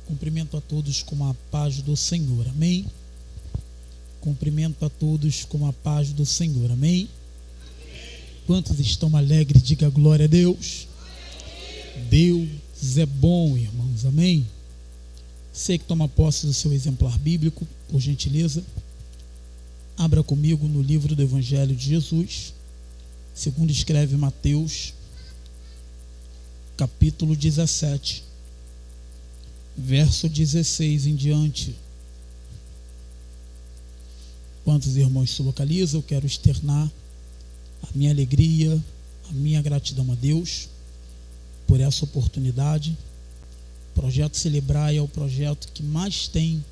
Cumprimento a todos com a paz do Senhor, amém? Cumprimento a todos com a paz do Senhor, amém? Quantos estão alegres, diga glória a Deus. Deus é bom, irmãos, amém? Você que toma posse do seu exemplar bíblico, por gentileza, abra comigo no livro do Evangelho de Jesus, segundo escreve Mateus, capítulo 17, verso 16 em diante. Quantos irmãos se localizam, eu quero externar a minha alegria, a minha gratidão a Deus por essa oportunidade. O projeto Celebrai é o projeto que mais tem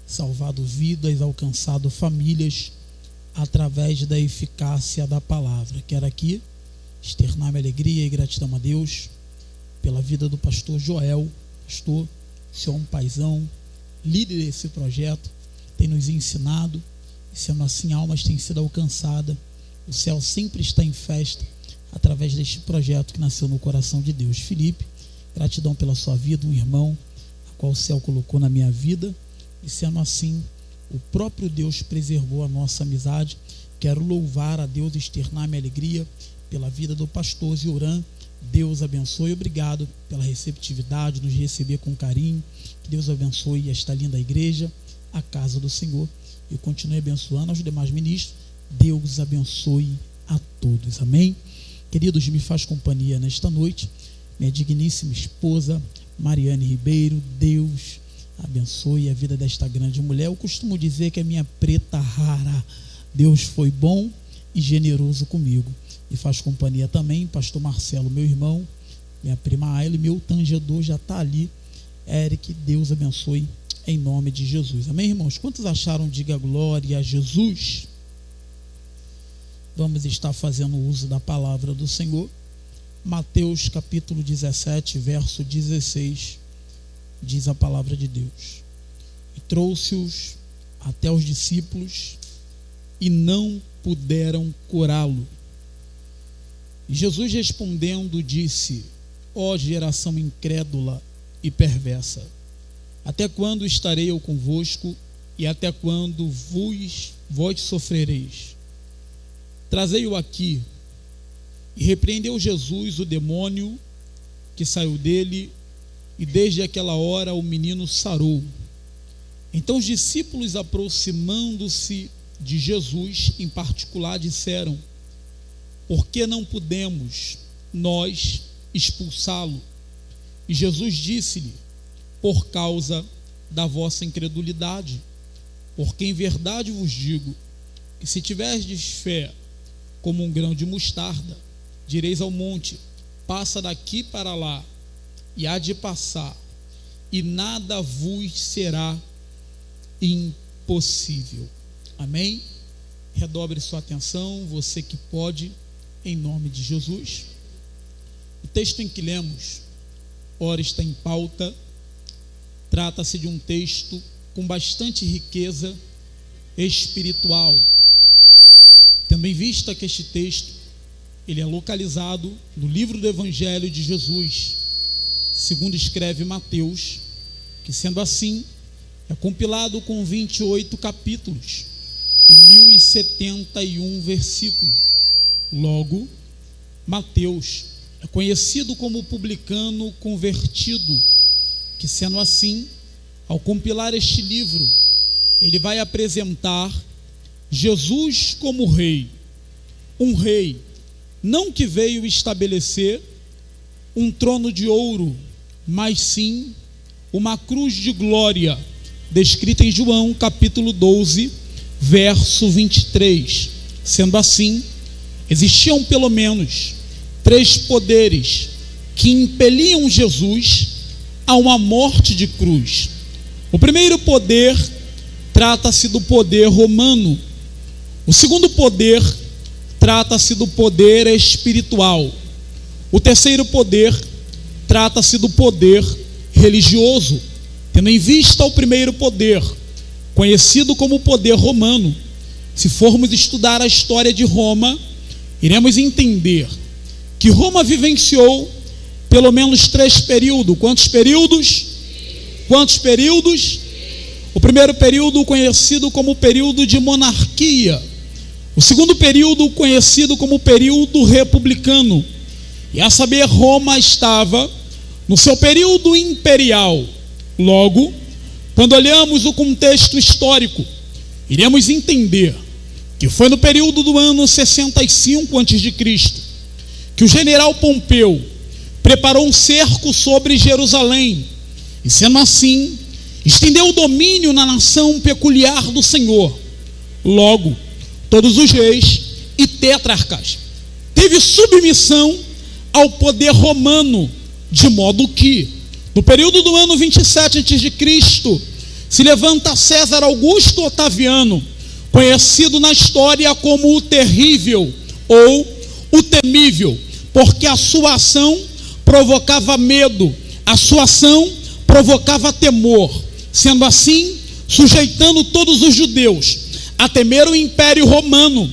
salvado vidas, alcançado famílias através da eficácia da palavra. Quero aqui externar minha alegria e gratidão a Deus pela vida do pastor Joel. Pastor, o senhor é um paizão, líder desse projeto, tem nos ensinado, e sendo assim almas têm sido alcançadas. O céu sempre está em festa através deste projeto que nasceu no coração de Deus. Felipe, gratidão pela sua vida, um irmão a qual o céu colocou na minha vida, e sendo assim o próprio Deus preservou a nossa amizade. Quero louvar a Deus e externar minha alegria pela vida do pastor Zioran. Deus abençoe, obrigado pela receptividade, nos receber com carinho. Que Deus abençoe esta linda igreja, a casa do Senhor, e continue abençoando aos demais ministros. Deus abençoe a todos, amém? Queridos, me faz companhia nesta noite minha digníssima esposa Mariane Ribeiro. Deus abençoe a vida desta grande mulher. Eu costumo dizer que é minha preta rara. Deus foi bom e generoso comigo. E faz companhia também pastor Marcelo, meu irmão, minha prima Ayla, meu tangedor já está ali, Eric. Deus abençoe em nome de Jesus, amém, irmãos? Quantos acharam? Diga glória a Jesus. Vamos estar fazendo uso da palavra do Senhor. Mateus capítulo 17, verso 16, diz a palavra de Deus: e trouxe-os até os discípulos e não puderam curá-lo. E Jesus respondendo disse: ó geração incrédula e perversa, até quando estarei eu convosco, e até quando vós sofrereis? Trazei-o aqui. E repreendeu Jesus o demônio que saiu dele, e desde aquela hora o menino sarou. Então os discípulos, aproximando-se de Jesus em particular, disseram: por que não pudemos nós expulsá-lo? E Jesus disse-lhe: por causa da vossa incredulidade. Porque em verdade vos digo que se tiverdes fé como um grão de mostarda, direis ao monte: passa daqui para lá, e há de passar, e nada vos será impossível. Amém? Redobre sua atenção, você que pode, em nome de Jesus. O texto em que lemos, ora está em pauta, trata-se de um texto com bastante riqueza espiritual, tendo em vista que este texto ele é localizado no livro do Evangelho de Jesus, segundo escreve Mateus, que sendo assim é compilado com 28 capítulos e 1071 versículos. Logo, Mateus é conhecido como publicano convertido, que sendo assim, ao compilar este livro, ele vai apresentar Jesus como rei, um rei não que veio estabelecer um trono de ouro, mas sim uma cruz de glória, descrita em João capítulo 12, verso 23. Sendo assim, existiam pelo menos 3 poderes que impeliam Jesus a uma morte de cruz. O primeiro poder trata-se do poder romano. O segundo poder trata-se do poder espiritual. O terceiro poder trata-se do poder religioso. Tendo em vista o primeiro poder, conhecido como poder romano, se formos estudar a história de Roma, iremos entender que Roma vivenciou pelo menos 3 períodos. Quantos períodos? Quantos períodos? O primeiro período conhecido como período de monarquia. O segundo período conhecido como período republicano. E a saber, Roma estava no seu período imperial. Logo, quando olhamos o contexto histórico, iremos entender que foi no período do ano 65 a.C. que o general Pompeu preparou um cerco sobre Jerusalém, e sendo assim, estendeu o domínio na nação peculiar do Senhor. Logo, todos os reis e tetrarcas teve submissão ao poder romano, de modo que, no período do ano 27 a.C., se levanta César Augusto Otaviano, conhecido na história como o terrível ou o temível, porque a sua ação provocava medo, a sua ação provocava temor, sendo assim, sujeitando todos os judeus a temer o Império Romano.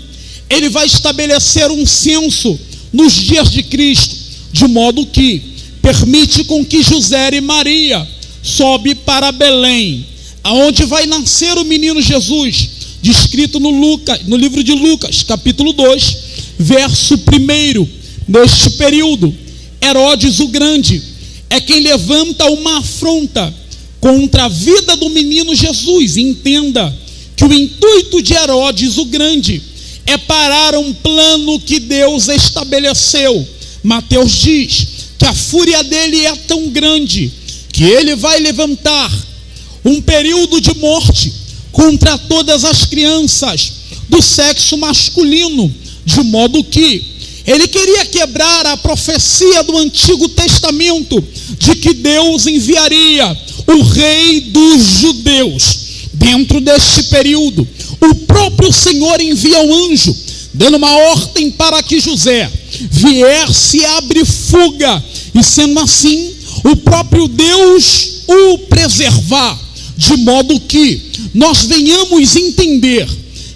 Ele vai estabelecer um censo nos dias de Cristo, de modo que permite com que José e Maria sobe para Belém, aonde vai nascer o menino Jesus, descrito no livro de Lucas, capítulo 2, verso 1. Neste período, Herodes o Grande é quem levanta uma afronta contra a vida do menino Jesus. Entenda que o intuito de Herodes o Grande é parar um plano que Deus estabeleceu. Mateus diz que a fúria dele é tão grande que ele vai levantar um período de morte contra todas as crianças do sexo masculino, de modo que ele queria quebrar a profecia do Antigo Testamento de que Deus enviaria o rei dos judeus. Dentro deste período, o próprio Senhor envia um anjo, dando uma ordem para que José viesse abrir fuga, e sendo assim, o próprio Deus o preservar, de modo que nós venhamos entender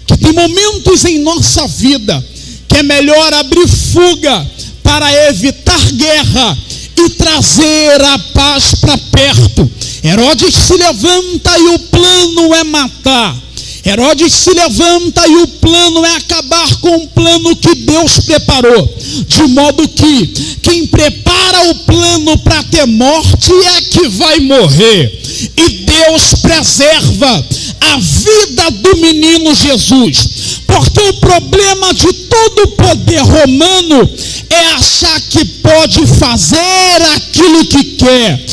que tem momentos em nossa vida que é melhor abrir fuga para evitar guerra e trazer a paz para perto. Herodes se levanta e o plano é matar. Herodes se levanta e o plano é acabar com o plano que Deus preparou, de modo que quem prepara o plano para ter morte é que vai morrer, e Deus preserva a vida do menino Jesus, porque o problema de todo o poder romano é achar que pode fazer aquilo que quer.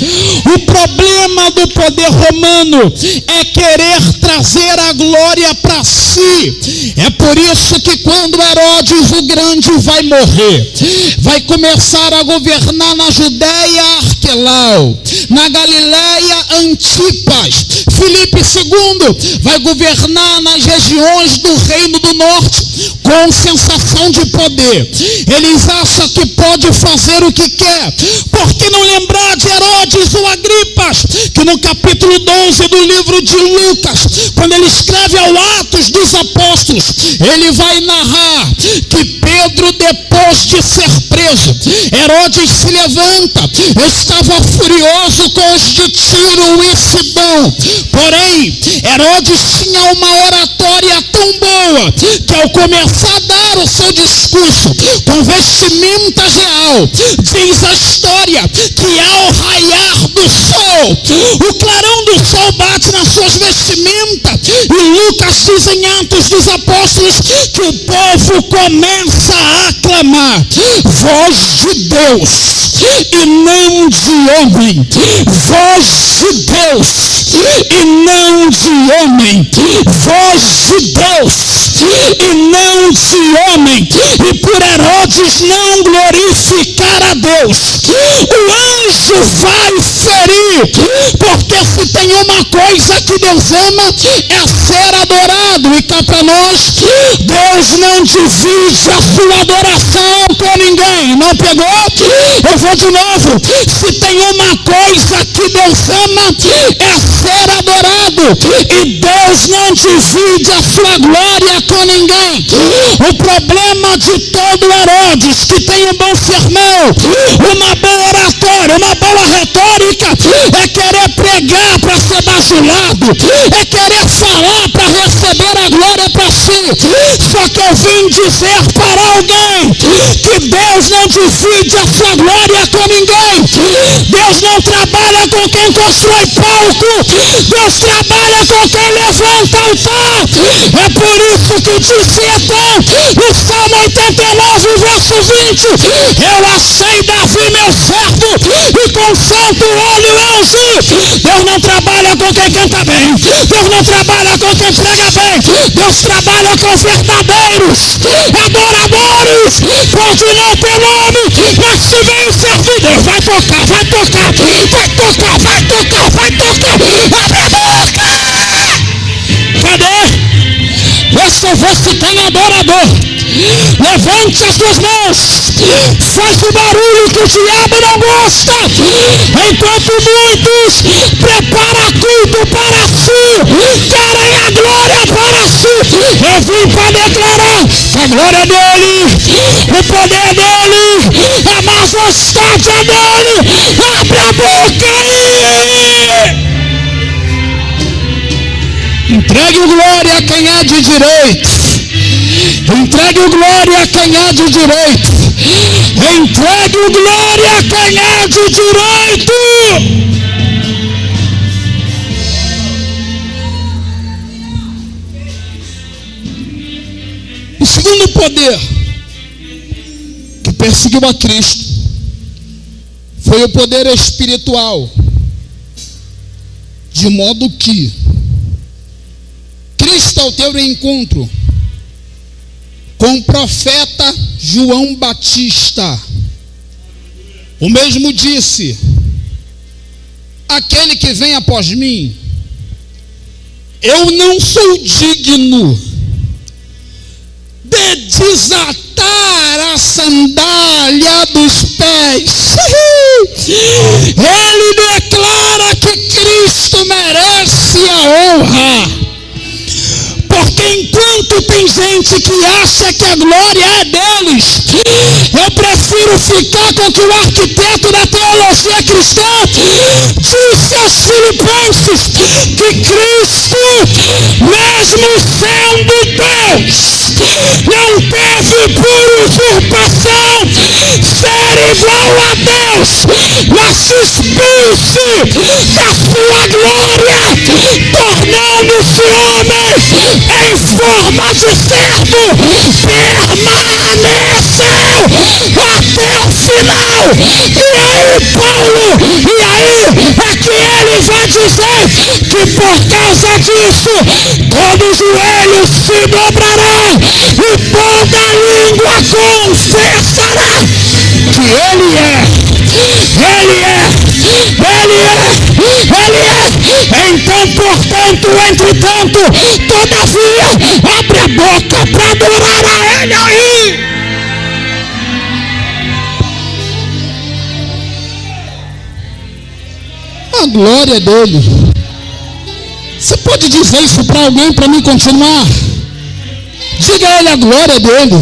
O problema do poder romano é querer trazer a glória para si. É por isso que quando Herodes o Grande vai morrer, vai começar a governar na Judéia Arquelau, na Galiléia Antipas, Filipe II vai governar nas regiões do Reino do Norte com sensação de poder. Eles acham que pode fazer o que quer. Por que não lembrar de Herodes ou Agripas, que no capítulo 12 do livro de Lucas, quando ele escreve ao Atos dos Apóstolos, ele vai narrar que Pedro, depois de ser preso, Herodes se levanta, estava furioso com os de Tiro e Sidom. Porém, Herodes tinha uma oratória tão boa que ao começar a dar o seu discurso com vestimenta real, diz a história que ao raiar do sol, o clarão do sol bate nas suas vestimentas, e Lucas diz em Atos dos Apóstolos que o povo começa a aclamar: voz de Deus e não de homem, voz de Deus e não de homem, voz de Deus e não de homem. E por Herodes não glorificar a Deus, o anjo vai ferir, porque se tem uma coisa que Deus ama é ser adorado, e cá para nós, Deus não divide a sua adoração com ninguém. Não pegou? Eu vou de novo. Se tem uma coisa que Deus ama é ser adorado, e Deus não divide a sua glória com ninguém. O problema de todo Herodes, que tem um bom sermão, uma boa oratória, uma boa retórica, é querer pregar pregar para ser bajulado, é querer falar para receber a glória para si. Só que eu vim dizer para alguém que Deus não divide a sua glória com ninguém. Deus não trabalha com quem constrói palco. Deus trabalha com quem levanta altar. É por isso que disse Etã, no Salmo 89, verso 20: eu achei Davi meu servo, e com santo óleo eu ungi. Deus não trabalha com quem canta bem. Deus não trabalha com quem prega bem. Deus trabalha com verdadeiros adoradores. Pode não ter nome, mas se vem o servidor, vai tocar, vai tocar, vai tocar, vai tocar, vai tocar. Abre a boca! Cadê? Esse eu vou se tem adorador. Levante as suas mãos. Faz o barulho que o diabo não gosta. Enquanto muitos preparam culto para si, querem a glória para si, eu vim para declarar a glória dele, o poder dele, a majestade dele. Abre a boca aí. Entregue o glória a quem é de direito. Entregue o glória a quem é de direito. Entregue o glória a quem é de direito. O segundo poder que perseguiu a Cristo foi o poder espiritual, de modo que Cristo, ao ter um encontro com o profeta João Batista, o mesmo disse: aquele que vem após mim, eu não sou digno de desatar a sandália dos pés. Ele declara que Cristo merece a honra. Porque enquanto tem gente que acha que a glória é deles, eu prefiro ficar com o que o arquiteto da teologia cristã disse aos Filipenses: que Cristo, mesmo sendo Deus, não teve por usurpação ser igual a Deus, mas se expulse da sua glória, tornando-se homem em forma de servo, permaneceu até o final. E aí Paulo, é que ele vai dizer que por causa disso todo joelho se dobrará e toda língua confessará que Ele é. Então, portanto, entretanto, todavia, abre a boca para adorar a Ele aí. A glória dele. Você pode dizer isso para alguém para mim continuar? Diga a ele a glória dele.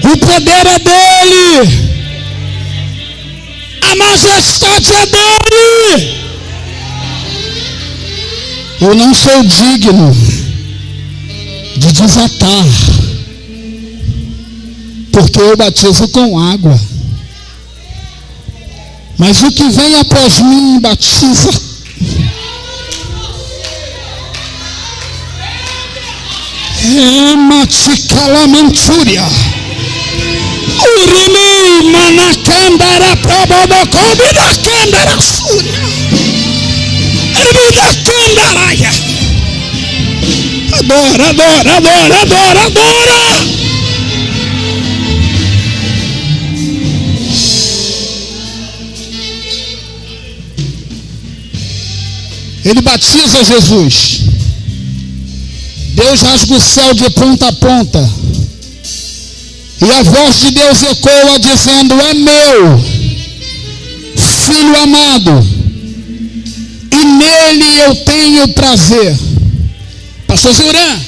O poder é dele. A majestade é dele. Eu não sou digno de desatar, porque eu batizo com água. Mas o que vem após mim batiza. Ematicalamentúria. Urimi manacandara probodocobi da candara súria. Ermida candaraia. Adora, adora, adora, adora, adora. Ele batiza Jesus. Deus rasga o céu de ponta a ponta. E a voz de Deus ecoa dizendo: é meu filho amado, e nele eu tenho prazer. Pastor Zurã,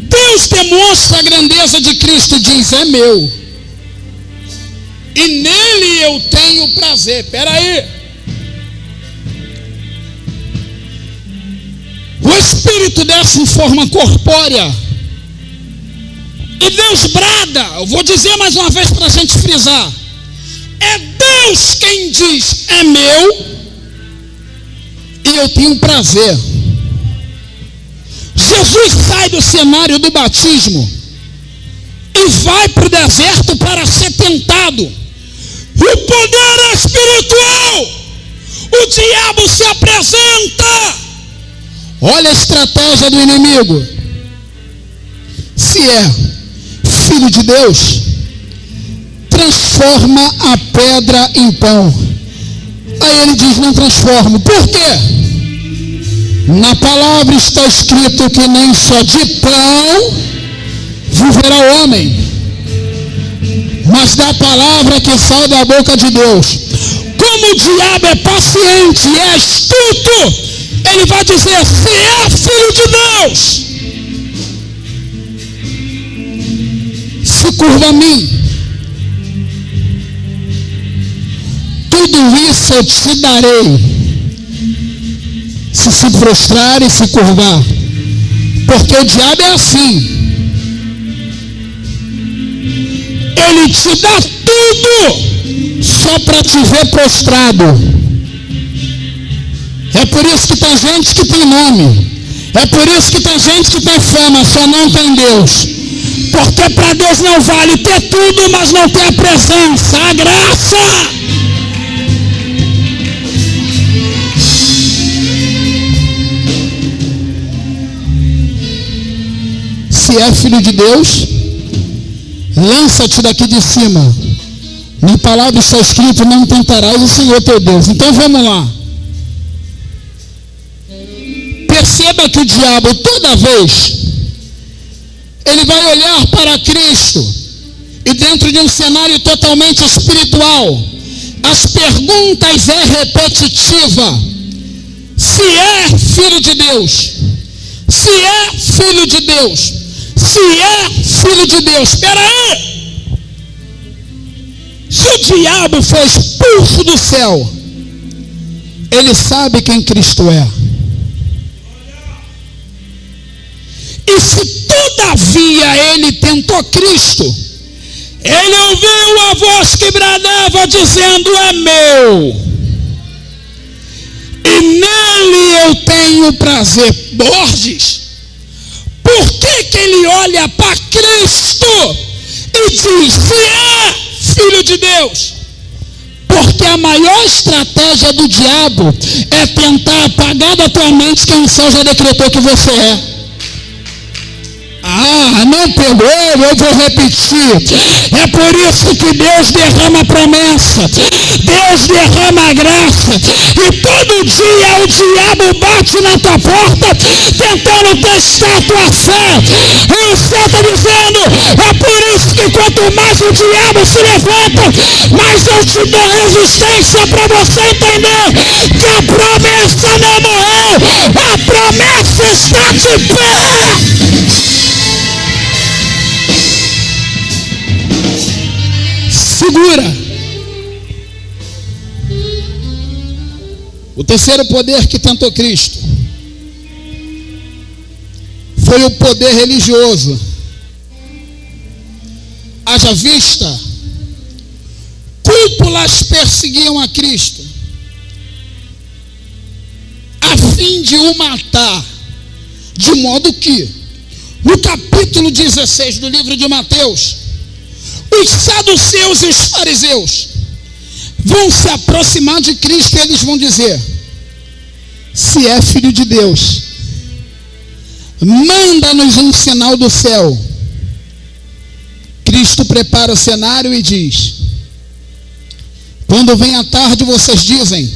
Deus demonstra a grandeza de Cristo e diz: é meu. e nele eu tenho prazer. Espera aí. O Espírito desce em forma corpórea e Deus brada. Eu vou dizer mais uma vez para a gente frisar. É Deus quem diz: é meu e eu tenho prazer. Jesus sai do cenário do batismo e vai para o deserto para ser tentado. O poder é espiritual. O diabo se apresenta. Olha a estratégia do inimigo. Se é filho de Deus, transforma a pedra em pão. Aí ele diz: não transformo. Por quê? Na palavra está escrito que nem só de pão viverá o homem, mas da palavra que sai da boca de Deus. Como o diabo é paciente e é astuto, ele vai dizer: se é filho de Deus, se curva a mim, tudo isso eu te darei, se se prostrar e se curvar. Porque o diabo é assim, ele te dá tudo só para te ver prostrado. É por isso que tem gente que tem nome, é por isso que tem gente que tem fama, só não tem Deus. Porque para Deus não vale ter tudo, mas não ter a presença, a graça. Se é filho de Deus, lança-te daqui de cima. Na palavra está escrito: não tentarás o Senhor teu Deus. Então vamos lá. Perceba que o diabo, toda vez, ele vai olhar para Cristo, e dentro de um cenário totalmente espiritual, as perguntas é repetitiva. Se é filho de Deus, se é filho de Deus, se é filho de Deus. Espera aí. Se o diabo foi expulso do céu, ele sabe quem Cristo é. E se todavia ele tentou Cristo, ele ouviu a voz que bradava dizendo: é meu, e nele eu tenho prazer. Borges, por que ele olha para Cristo e diz: se é filho de Deus? Porque a maior estratégia do diabo é tentar apagar da tua mente quem o céu já decretou que você é. Ah, não pegou? Eu vou repetir. É por isso que Deus derrama a promessa, Deus derrama a graça, e todo dia o diabo bate na tua porta tentando testar a tua fé. E o céu está dizendo: é por isso que quanto mais o diabo se levanta, mais eu te dou resistência, para você entender que a promessa não morreu, a promessa está de pé. Segura. O terceiro poder que tentou Cristo foi o poder religioso. Haja vista, cúpulas perseguiam a Cristo a fim de o matar, de modo que no capítulo 16 do livro de Mateus, os saduceus e os fariseus vão se aproximar de Cristo e eles vão dizer: se é filho de Deus, manda-nos um sinal do céu. Cristo prepara o cenário e diz: quando vem a tarde vocês dizem: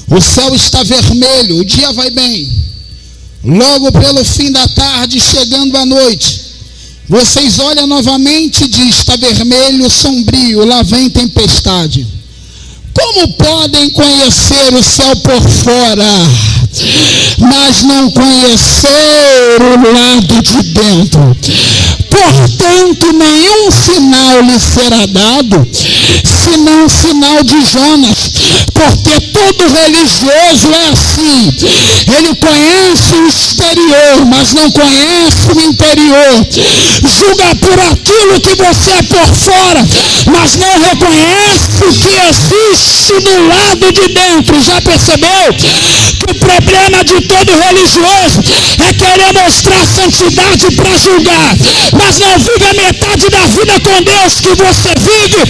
o céu está vermelho, o dia vai bem. Logo pelo fim da tarde, chegando a noite, vocês olham novamente e dizem: está vermelho, sombrio, lá vem tempestade. Como podem conhecer o céu por fora? mas não conhecer o lado de dentro. Portanto, nenhum sinal lhe será dado, senão o sinal de Jonas, porque todo religioso é assim. Ele conhece o exterior, mas não conhece o interior. Julga por aquilo que você é por fora, mas não reconhece o que existe do lado de dentro. Já percebeu que o problema de todo religioso é querer mostrar santidade para julgar, mas não vive a metade da vida com Deus que você vive?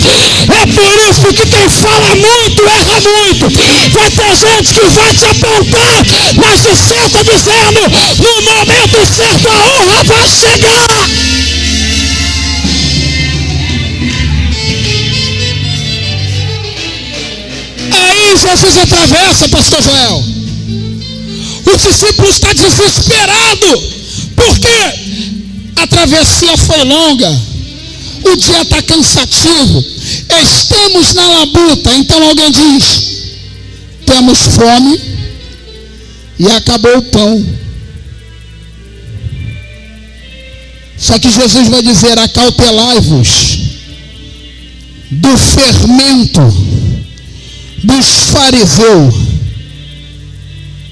É por isso que quem fala muito erra muito. Vai ter gente que vai te apontar, mas o céu está dizendo: no momento certo a honra vai chegar. Aí Jesus atravessa, pastor Joel. O discípulo está desesperado, porque a travessia foi longa, o dia está cansativo, estamos na labuta. Então alguém diz: temos fome e acabou o pão. Só que Jesus vai dizer: acautelai-vos do fermento dos fariseus.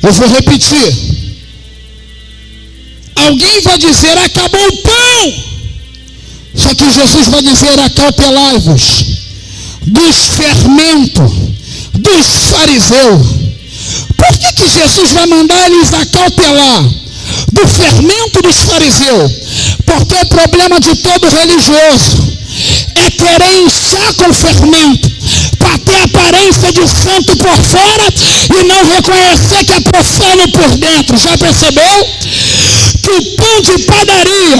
Eu vou repetir. Alguém vai dizer: acabou o pão. Só que Jesus vai dizer: acautelai-vos dos fermentos dos fariseus. Por que Jesus vai mandar eles acautelar do fermento dos fariseus? Porque o problema de todo religioso é querer inchar com fermento, para ter aparência de santo por fora e não reconhecer que é profano por dentro. Já percebeu? Que o pão de padaria,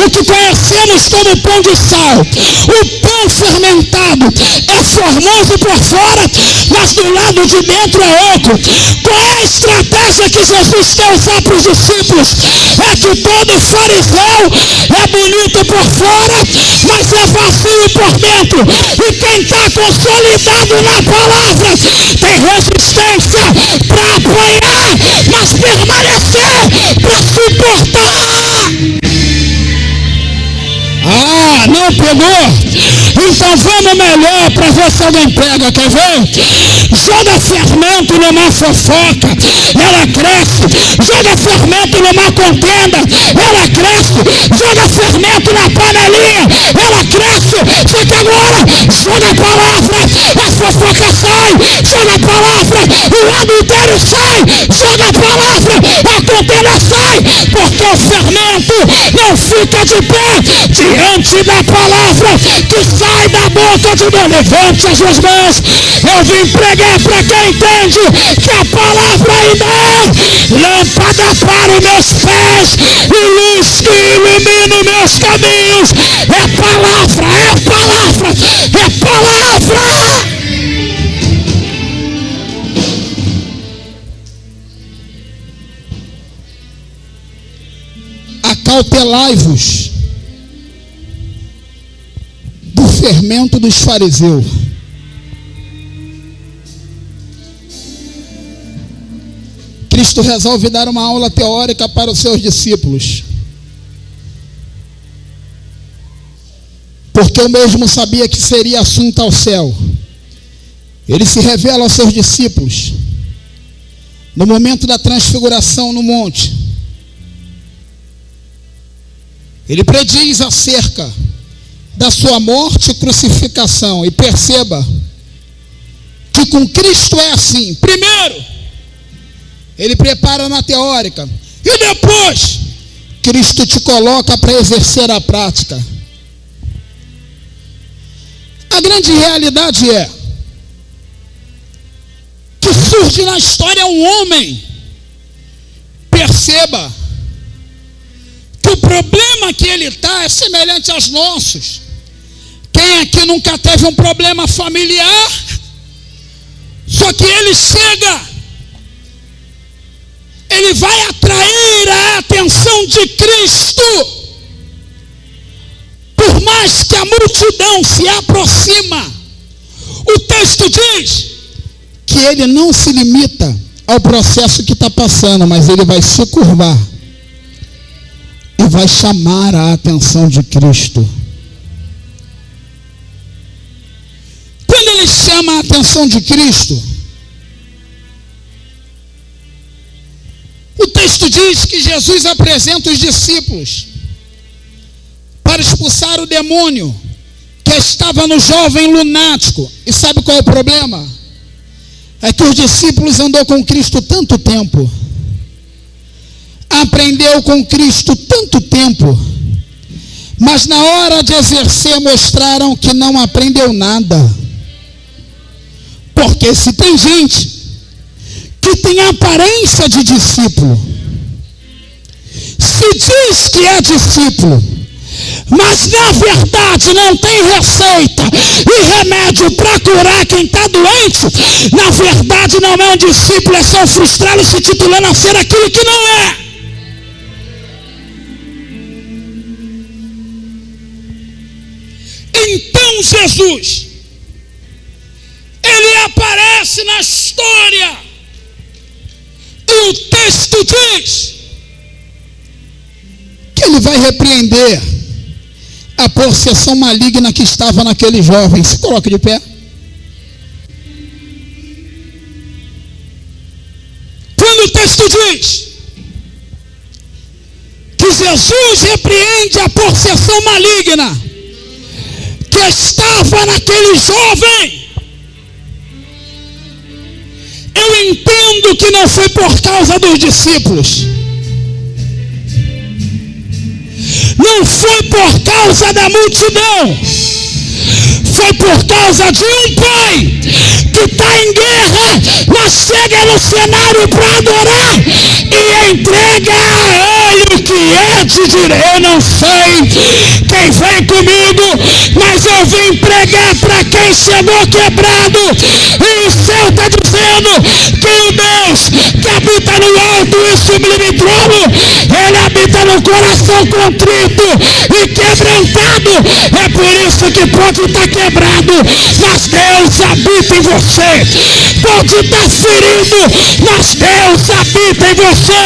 o que conhecemos como pão de sal, o pão fermentado, é formoso por fora, mas do lado de dentro é outro. Qual é a estratégia que Jesus quer usar para os discípulos? É que todo fariseu é bonito por fora, mas é vazio por dentro. E quem está consolidado na palavra tem resistência para apanhar, mas permanecer para suportar. Ah, não pegou? Então vamos melhor para ver se alguém pega, quer ver? Joga fermento numa fofoca, ela cresce. Joga fermento numa contenda, ela cresce. Joga fermento na panelinha, ela cresce. Só que agora, joga a palavra, a fofoca sai. Joga a palavra, o lado inteiro sai. Joga a palavra, a contenda sai. Porque o fermento não fica de pé diante da palavra que sai da boca de Deus. Levante as suas mãos. Eu vim pregar para quem entende que a palavra ainda é lâmpada para os meus pés e luz que ilumina os meus caminhos. É palavra, é palavra, é palavra. Acautelai-vos do fermento dos fariseus. Cristo resolve dar uma aula teórica para os seus discípulos, porque o mesmo sabia que seria assunto ao céu. Ele se revela aos seus discípulos no momento da transfiguração no monte. Ele prediz acerca da sua morte e crucificação. E perceba que com Cristo é assim. Primeiro, ele prepara na teórica, e depois Cristo te coloca para exercer a prática. A grande realidade é que surge na história um homem. Perceba que o problema que ele está é semelhante aos nossos. Quem aqui nunca teve um problema familiar? Só que ele chega, ele vai atrair a atenção de Cristo. Por mais que a multidão se aproxima, o texto diz que ele não se limita ao processo que está passando, mas ele vai se curvar e vai chamar a atenção de Cristo. Quando ele chama a atenção de Cristo, o texto diz que Jesus apresenta os discípulos para expulsar o demônio que estava no jovem lunático. E sabe qual é o problema? É que os discípulos andou com Cristo tanto tempo, aprendeu com Cristo tanto tempo, mas na hora de exercer mostraram que não aprendeu nada. Porque se tem gente que tem aparência de discípulo, se diz que é discípulo, mas na verdade não tem receita e remédio para curar quem está doente, na verdade não é um discípulo, é só frustrá-lo se titulando a ser aquilo que não é. Então Jesus, ele aparece na história e o texto diz que ele vai repreender a possessão maligna que estava naquele jovem. Se coloque de pé. Quando o texto diz que Jesus repreende a possessão maligna que estava naquele jovem, eu entendo que não foi por causa dos discípulos, não foi por causa da multidão, foi por causa de um pai que está em guerra, mas chega no cenário para adorar e entrega a ele o que é de direito. Eu não sei quem vem comigo, mas eu vim pregar para quem chegou quebrado, e o céu está dizendo que o Deus que habita no alto e sublime trono, ele habita no coração contrito e quebrantado. É por isso que pode estar quebrado, mas Deus habita em você. Pode estar ferido, mas Deus habita em você.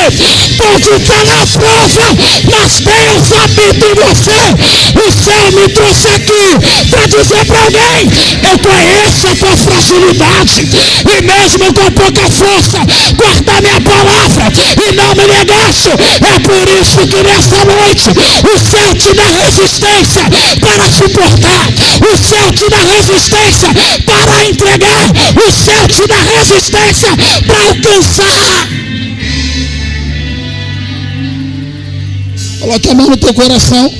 Pode estar na prova, mas Deus habita em você. O céu me trouxe aqui para dizer para alguém: eu conheço a tua fragilidade, e mesmo com pouca força, guardar minha palavra e não me negaste. É por isso que nessa noite o céu te dá resistência para suportar, o céu te dá resistência para entregar, o céu te dá resistência para alcançar. Coloque a mão no teu coração.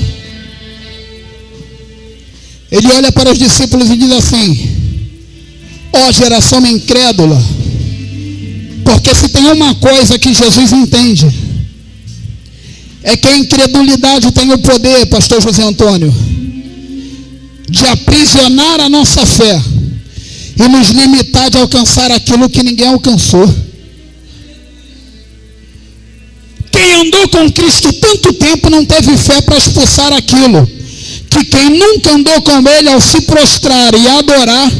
Ele olha para os discípulos e diz assim: ó geração incrédula, porque se tem uma coisa que Jesus entende, é que a incredulidade tem o poder, pastor José Antônio, de aprisionar a nossa fé e nos limitar de alcançar aquilo que ninguém alcançou. Quem andou com Cristo tanto tempo não teve fé para expulsar aquilo que quem nunca andou com ele, ao se prostrar e adorar,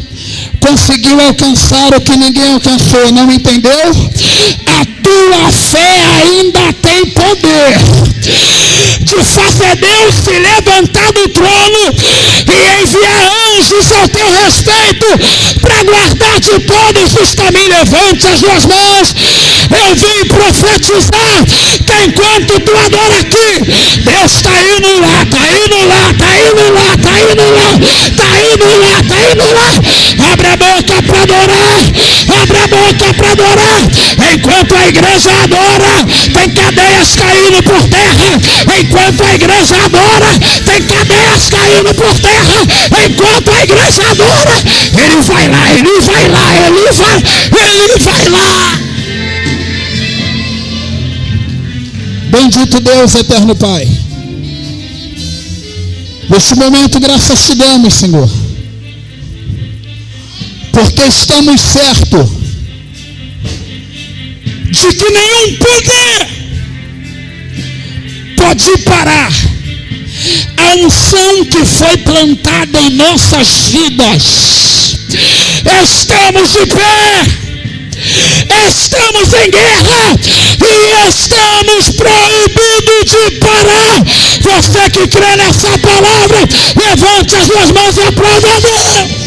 conseguiu alcançar o que ninguém alcançou. Não entendeu? A tua fé ainda tem poder de fazer Deus se levantar do trono e enviar anjos ao teu respeito para guardar de todos os caminhos. Levante as duas mãos. Eu vim profetizar que enquanto tu adora aqui, Deus está indo lá, está indo lá, está indo lá, está indo lá, está indo lá, está indo lá. Abre a boca para adorar, abre a boca para adorar. Enquanto a igreja adora, tem cadeias caindo por terra. Enquanto a igreja adora, tem cadeias caindo por terra. Enquanto a igreja adora, ele vai lá, ele vai lá, ele vai lá. Bendito Deus, eterno Pai. Neste momento, graças te damos, Senhor, porque estamos certos de que nenhum poder pode parar a unção que foi plantada em nossas vidas. Estamos de pé, estamos em guerra e estamos proibidos de parar. Você que crê nessa palavra, levante as duas mãos e aplauda a Deus.